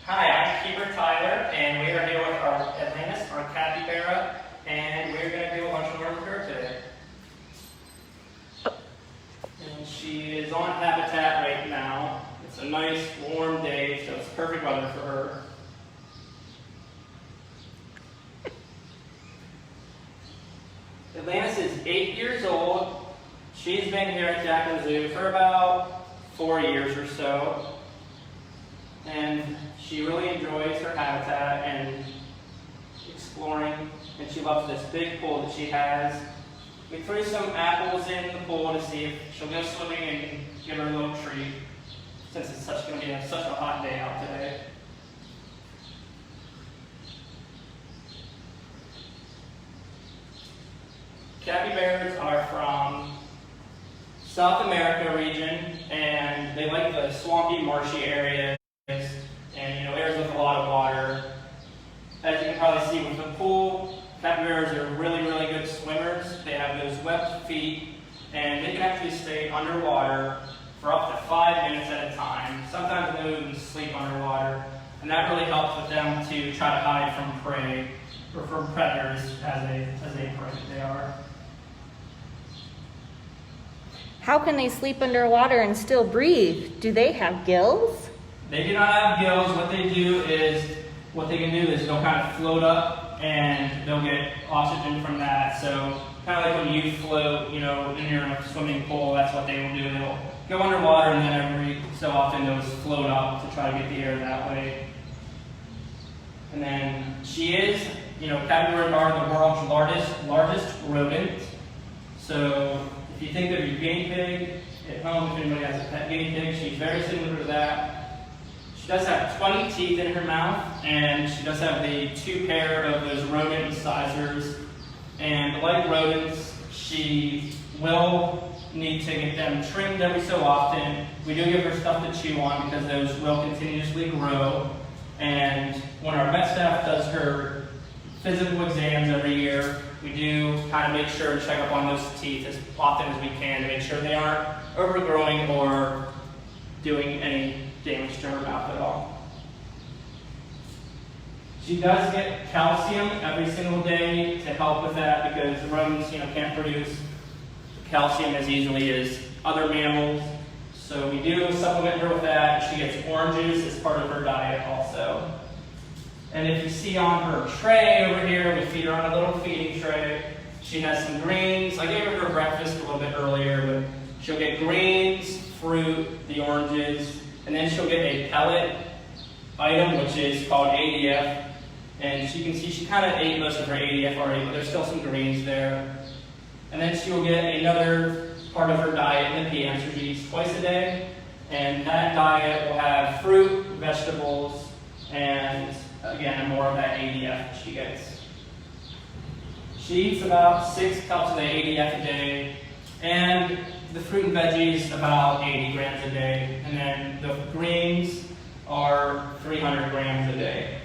Hi, I'm Keeper Tyler, and we are here with our Atlantis, our Capybara, and we're going to do a bunch of work with her today. And she is on habitat right now. It's a nice warm day, so it's perfect weather for her. Atlantis is 8 years old. She's been here at Jaguar Zoo for about 4 years or so. And she really enjoys her habitat and exploring, and she loves this big pool that she has. We threw some apples in the pool to see if she'll go swimming and give her a little treat, since it's going to be such a hot day out today. Capybaras are from South America region, and they like the swampy, marshy areas, and areas with a lot of water. As you can probably see with the pool, capybaras are really, really good swimmers. They have those webbed feet, and they can actually stay underwater for up to 5 minutes at a time. Sometimes they even sleep underwater, and that really helps with them to try to hide from prey, or from predators as they prey they are. How can they sleep underwater and still breathe? Do they have gills? They do not have gills. What they can do is they'll kind of float up and they'll get oxygen from that. So kind of like when you float, in your swimming pool, that's what they will do. They'll go underwater and then every so often they'll just float up to try to get the air that way. And then she is, capybaras are the world's largest rodent. So if you think of your guinea pig at home, if anybody has a pet guinea pig, she's very similar to that. She does have 20 teeth in her mouth, and she does have the 2 pair of those rodent incisors. And like rodents, she will need to get them trimmed every so often. We do give her stuff to chew on because those will continuously grow. And when our vet staff does her physical exams every year, we do kind of make sure to check up on those teeth as often as we can to make sure they aren't overgrowing or doing any damage to her mouth at all. She does get calcium every single day to help with that because the rodents, can't produce calcium as easily as other mammals. So we do supplement her with that. She gets oranges as part of her diet also. And if you see on her tray over here, we feed her on a little feeding tray. She has some greens. I gave her breakfast a little bit earlier, but she'll get greens, fruit, the oranges, and then she'll get a pellet item, which is called ADF. And you can see she kind of ate most of her ADF already, but there's still some greens there. And then she'll get another part of her diet in the PM, so she eats twice a day. And that diet will have fruit, vegetables, and again, more of that ADF she gets. She eats about 6 cups of the ADF a day, and the fruit and veggies about 80 grams a day, and then the greens are 300 grams a day.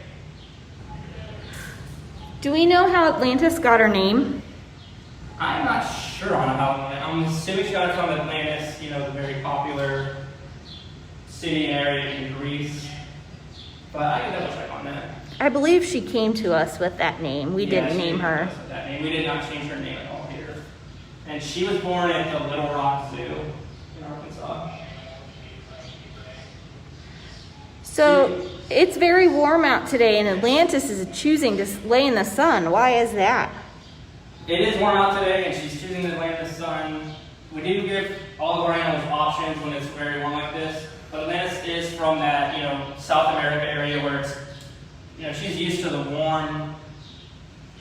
Do we know how Atlantis got her name? I'm not sure on how. I'm assuming she got it from Atlantis, the very popular city area in Greece. But I can double check on that. I believe she came to us with that name. We didn't name her. That name. We did not change her name at all here. And she was born at the Little Rock Zoo in Arkansas. So it's very warm out today, and Atlantis is choosing to lay in the sun. Why is that? It is warm out today, and she's choosing to lay in the sun. We do give all of our animals options when it's very warm like this. But Atlantis is from that, South America area where it's, she's used to the warm,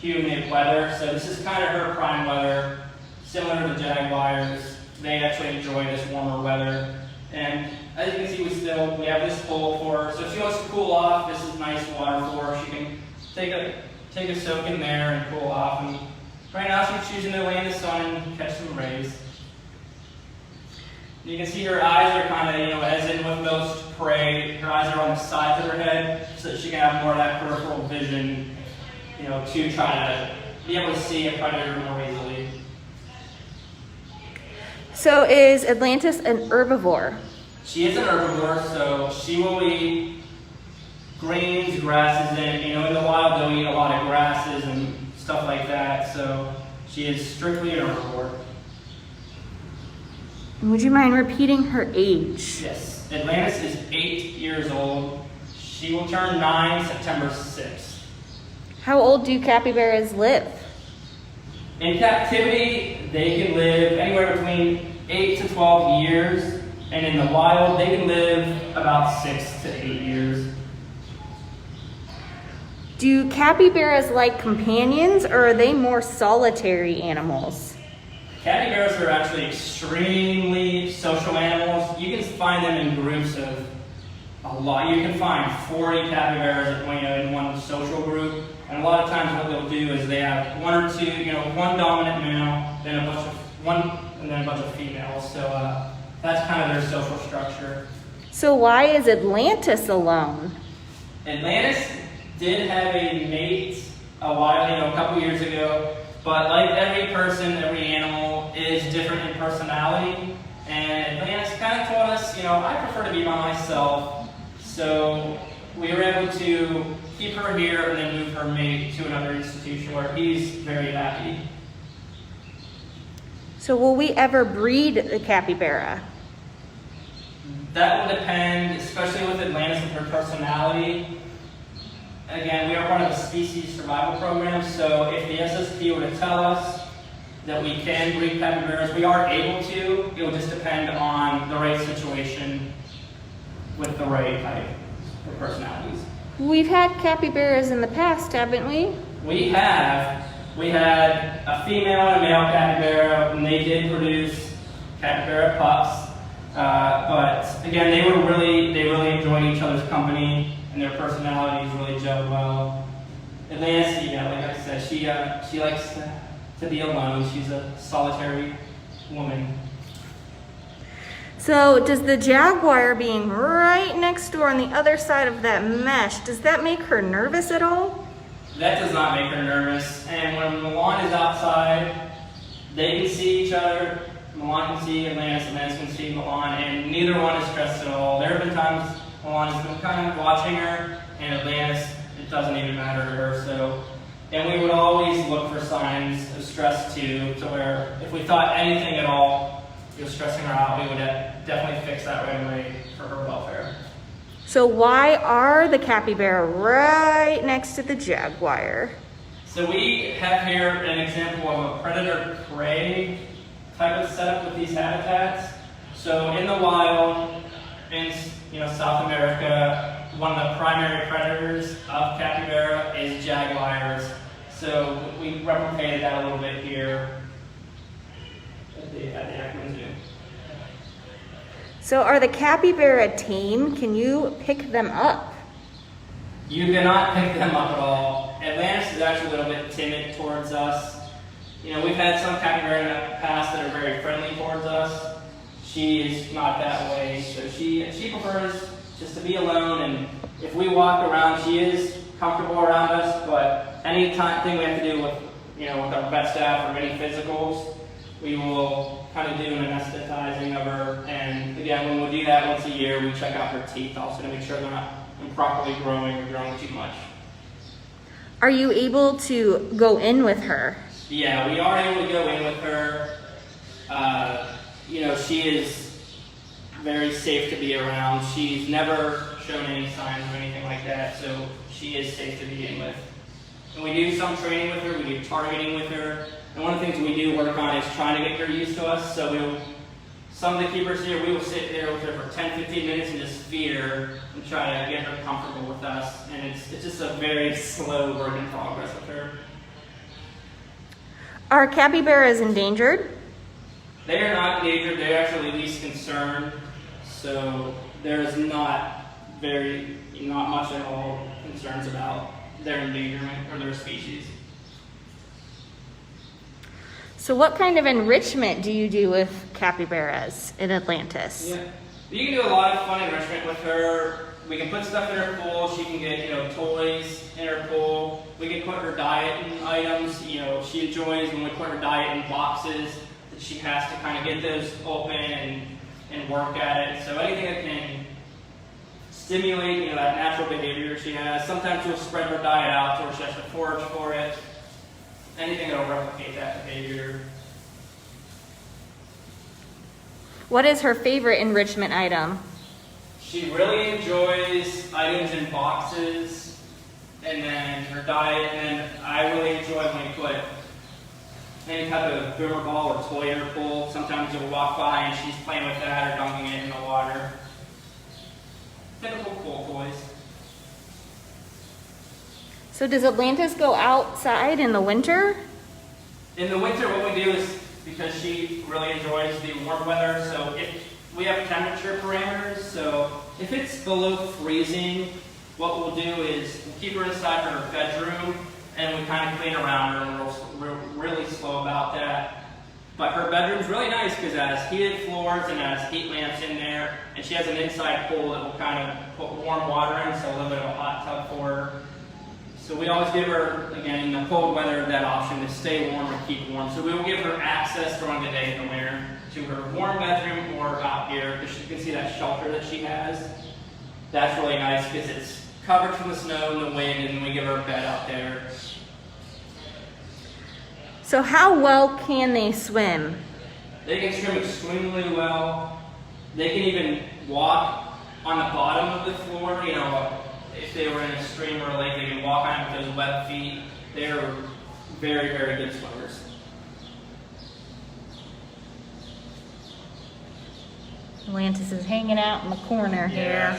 humid weather. So this is kind of her prime weather, similar to the Jaguars. They actually enjoy this warmer weather. And as you can see, we have this pool for her. So if she wants to cool off, this is nice water for her. She can take a soak in there and cool off. And right now she's choosing to lay in the sun and catch some rays. You can see her eyes are kind of, as in with most prey, her eyes are on the sides of her head so that she can have more of that peripheral vision, to try to be able to see a predator more easily. So is Atlantis an herbivore? She is an herbivore, so she will eat greens, grasses in the wild they'll eat a lot of grasses and stuff like that, so she is strictly an herbivore. Would you mind repeating her age? Yes, Atlantis is 8 years old. She will turn 9 September 6th. How old do capybaras live? In captivity, they can live anywhere between 8 to 12 years, and in the wild, they can live about 6 to 8 years. Do capybaras like companions, or are they more solitary animals? Capybaras are actually extremely social animals. You can find them in groups of a lot. You can find 40 capybaras in one social group. And a lot of times what they'll do is they have one or two, one dominant male, then a bunch of females. So that's kind of their social structure. So why is Atlantis alone? Atlantis did have a mate a couple years ago, but like every person, every animal is different in personality. And Atlantis kind of told us, I prefer to be by myself. So we were able to keep her here and then move her mate to another institution where he's very happy. So will we ever breed the capybara? That will depend, especially with Atlantis and her personality. Again, we are part of a species survival program, so if the SSP were to tell us that we can breed capybaras, we are able to. It will just depend on the right situation with the right type of personalities. We've had capybaras in the past, haven't we? We have. We had a female and a male capybara, and they did produce capybara pups. But again, they really enjoyed each other's company, and their personalities really gelled well. Atlantis, like I said, she likes to be alone. She's a solitary woman. So does the Jaguar being right next door on the other side of that mesh, does that make her nervous at all? That does not make her nervous. And when Milan is outside, they can see each other. Milan can see Atlantis, Atlantis can see Milan, and neither one is stressed at all. There have been times Milan has been kind of watching her, and Atlantis, it doesn't even matter to her. And we would always look for signs of stress too, to where if we thought anything at all was stressing her out, we would definitely fix that right away for her welfare. So why are the capybara right next to the Jaguar? So we have here an example of a predator-prey type of setup with these habitats. So in the wild, in South America, one of the primary predators of capybara is jaguars. So we replicated that a little bit here at the Akron Zoo. So are the capybara tame? Can you pick them up? You cannot pick them up at all. Atlantis is actually a little bit timid towards us. We've had some capybara in the past that are very friendly towards us. She is not that way, so she prefers just to be alone, and if we walk around, she is comfortable around us, but any thing we have to do with our vet staff or any physicals, we will kind of do an anesthetizing of her. And again, when we do that once a year, we check out her teeth also to make sure they're not improperly growing or growing too much. Are you able to go in with her? Yeah, we are able to go in with her. She is very safe to be around. She's never shown any signs or anything like that, so she is safe to be in with. And we do some training with her, we do targeting with her, and one of the things we do work on is trying to get her used to us. So some of the keepers here, we will sit there with her for 10-15 minutes and just feed her and try to get her comfortable with us. And it's just a very slow work in progress with her. Are capybaras endangered? They are not endangered, they're actually least concerned. So there's not much at all concerns about their endangerment or their species. So what kind of enrichment do you do with capybaras in Atlantis? Yeah. You can do a lot of fun enrichment with her. We can put stuff in her pool. She can get, toys in her pool. We can put her diet in items. She enjoys when we put her diet in boxes that she has to kind of get those open and work at it. So anything that can stimulate, that natural behavior she has. Sometimes she'll spread her diet out to where she has to forage for it. Anything that'll replicate that behavior. What is her favorite enrichment item? She really enjoys items in boxes, and then her diet, and then I really enjoy when we put any type of boomer ball or toy in her pool. Sometimes you'll walk by and she's playing with that or dunking it in the water. Typical pool toys. So does Atlantis go outside in the winter? In the winter, what we do is, because she really enjoys the warm weather, so if we have temperature parameters, so if it's below freezing, what we'll do is we'll keep her inside her bedroom and we kind of clean around her, and we're really slow about that. But her bedroom's really nice because it has heated floors and it has heat lamps in there, and she has an inside pool that will kind of put warm water in, so a little bit of a hot tub for her. So we always give her, again, in the cold weather, that option to stay warm or keep warm. So we will give her access during the day in the winter to her warm bedroom or out here, because you can see that shelter that she has. That's really nice because it's covered from the snow and the wind, and we give her a bed out there. So how well can they swim? They can swim extremely well. They can even walk on the bottom of the floor. If they were in a stream or a lake, they can walk on it with those web feet. They're very, very good swimmers. Atlantis is hanging out in the corner here.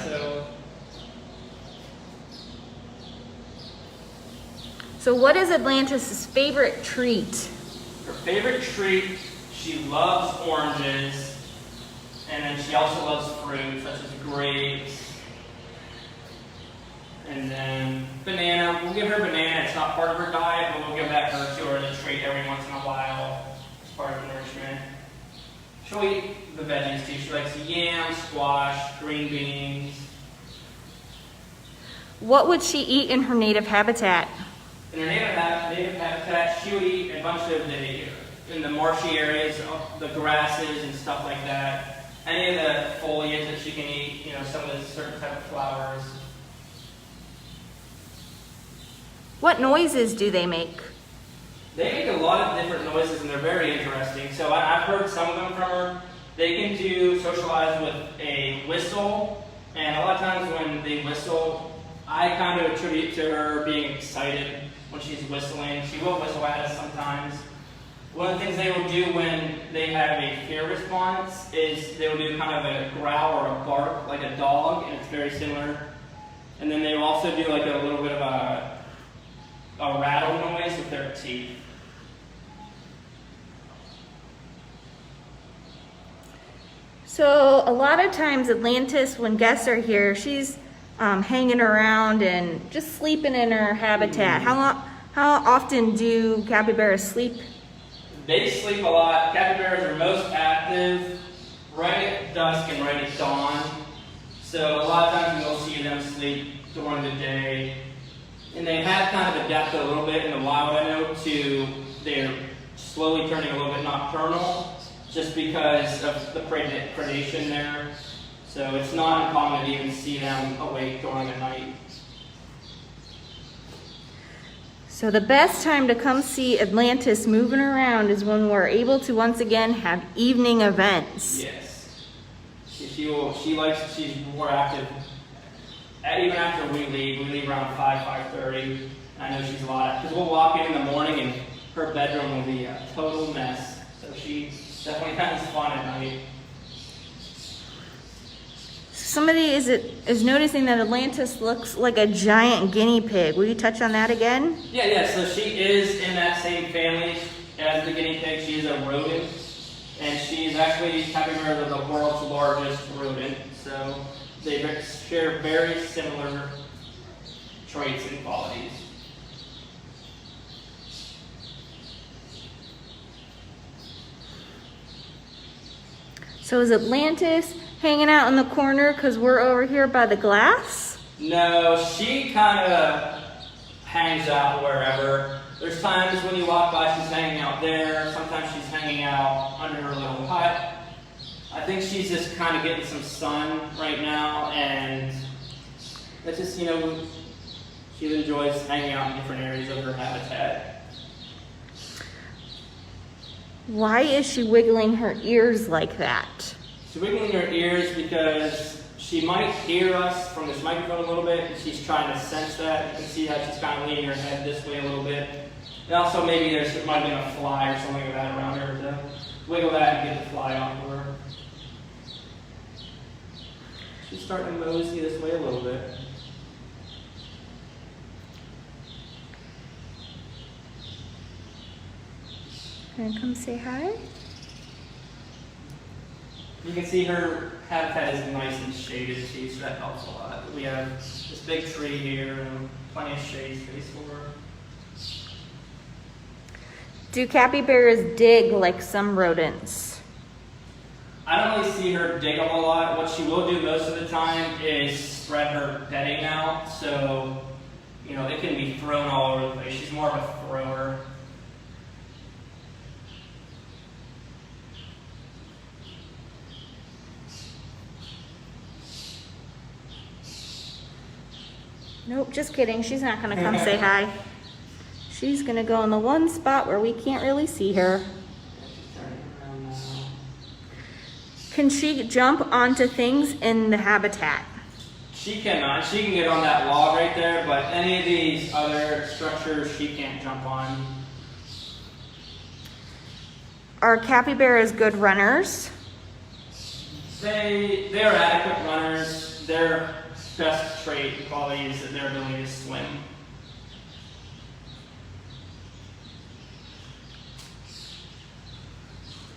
So what is Atlantis' favorite treat? Her favorite treat, she loves oranges, and then she also loves fruit, such as grapes, and then banana. We'll give her banana. It's not part of her diet, but we'll give that to her as a treat every once in a while as part of nourishment. She'll eat the veggies too. She likes yam, squash, green beans. What would she eat in her native habitat? In her native habitat, she would eat a bunch of in the marshy areas, the grasses and stuff like that. Any of the foliage that she can eat, some of the certain type of flowers. What noises do they make? They make a lot of different noises, and they're very interesting. So I've heard some of them from her. They can socialize with a whistle, and a lot of times when they whistle, I kind of attribute to her being excited when she's whistling. She will whistle at us sometimes. One of the things they will do when they have a fear response is they will do kind of a growl or a bark like a dog, and it's very similar. And then they will also do like a little bit of a rattle noise with their teeth. So a lot of times Atlantis, when guests are here, she's hanging around and just sleeping in her habitat. How often do capybaras sleep? They sleep a lot. Capybaras are most active right at dusk and right at dawn. So a lot of times you'll see them sleep during the day. And they have kind of adapted a little bit in the wild, I know, to they're slowly turning a little bit nocturnal just because of the predation there. So it's not uncommon to even see them awake during the night. So the best time to come see Atlantis moving around is when we're able to once again have evening events. Yes. She's more active. Even after we leave around 5:30. I know she's a lot, because we'll walk in the morning and her bedroom will be a total mess. So she definitely has fun at night. Somebody is noticing that Atlantis looks like a giant guinea pig. Will you touch on that again? Yeah. So she is in that same family as the guinea pig. She is a rodent, and she's actually capybara, the world's largest rodent. So they share very similar traits and qualities. So is Atlantis hanging out in the corner because we're over here by the glass? No, she kind of hangs out wherever. There's times when you walk by, she's hanging out there. Sometimes she's hanging out under her little hut. I think she's just kind of getting some sun right now, and That's just, you know, she enjoys hanging out in different areas of her habitat. Why is she wiggling her ears like that? She's wiggling her ears because she might hear us from this microphone a little bit, and she's trying to sense that. You can see how she's kind of leaning her head this way a little bit. And also maybe there might have been a fly or something like that around her to wiggle that and get the fly off of her. She's starting to mosey this way a little bit. Can I come say hi? You can see her habitat is nice and shaded too, so that helps a lot. We have this big tree here and plenty of shade space for her. Do capybaras dig like some rodents? I don't really see her dig a whole lot. What she will do most of the time is spread her bedding out, so you know it can be thrown all over the place. She's more of a thrower. Nope, just kidding. She's not gonna come say hi. She's gonna go in the one spot where we can't really see her. She's turning around now. Can she jump onto things in the habitat? She cannot. She can get on that log right there, but any of these other structures she can't jump on. Are capybaras good runners? They're adequate runners. Their best trait and quality is their ability to swim.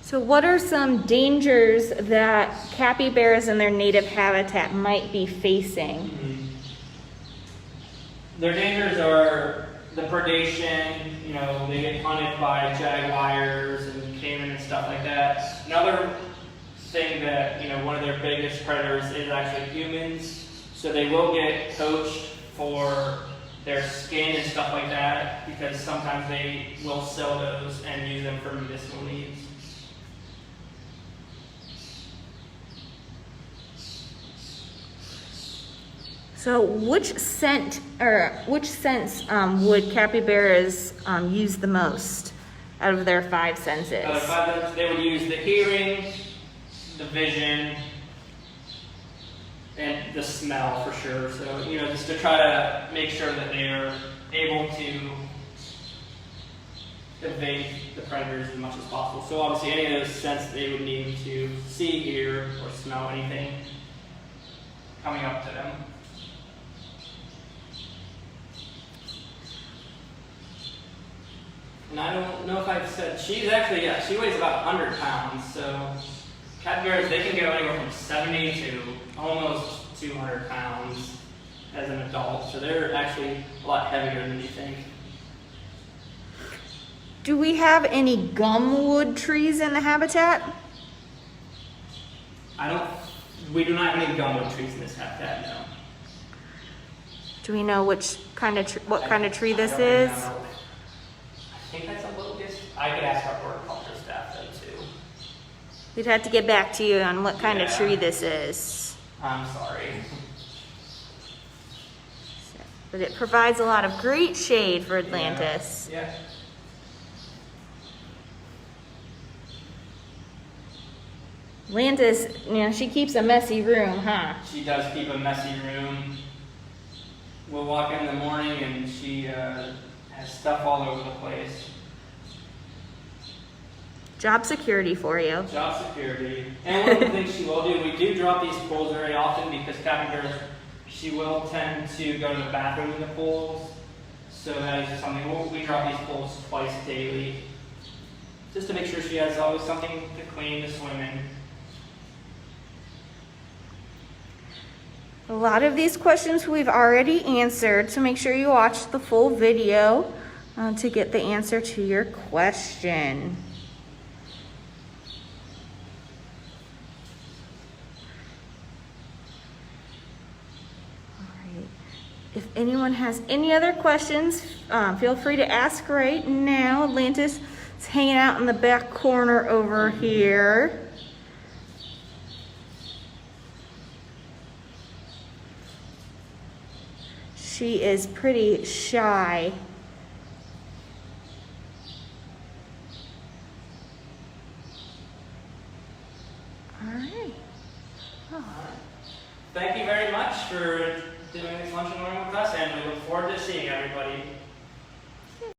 So what are some dangers that capybaras in their native habitat might be facing? Their dangers are the predation, you know, they get hunted by jaguars and caiman and stuff like that. Another thing that, you know, one of their biggest predators is actually humans. So they will get poached for their skin and stuff like that because sometimes they will sell those and use them for medicinal needs. So which scents would capybaras use the most out of their 5 senses? They would use the hearing, the vision, and the smell for sure. So, you know, just to try to make sure that they are able to evade the predators as much as possible. So obviously any of those scents they would need to see, hear, or smell anything coming up to them. And I don't know if I've said, she's actually, yeah, she weighs about 100 pounds. So capybaras, they can go anywhere from 70 to almost 200 pounds as an adult. So they're actually a lot heavier than you think. Do we have any gumwood trees in the habitat? We do not have any gumwood trees in this habitat, no. Do we know what kind of tree this I don't is? know. I think that's a locust. I could ask our horticulture staff though too. We'd have to get back to you on what kind of Yeah. tree this is. I'm sorry. But it provides a lot of great shade for Atlantis. Yeah. Atlantis, you know, she keeps a messy room, huh? She does keep a messy room. We'll walk in the morning and she has stuff all over the place. Job security for you. Job security. And one of the things she will do, we do drop these pools very often because capybaras, she will tend to go to the bathroom in the pools. So that is just something, we drop these pools twice daily. Just to make sure she has always something to clean to swim in. A lot of these questions we've already answered, so make sure you watch the full video to get the answer to your question. All right. If anyone has any other questions, feel free to ask right now. Atlantis is hanging out in the back corner over here. She is pretty shy. All right. Oh. Thank you very much for doing this lunch and learn with us, and we look forward to seeing everybody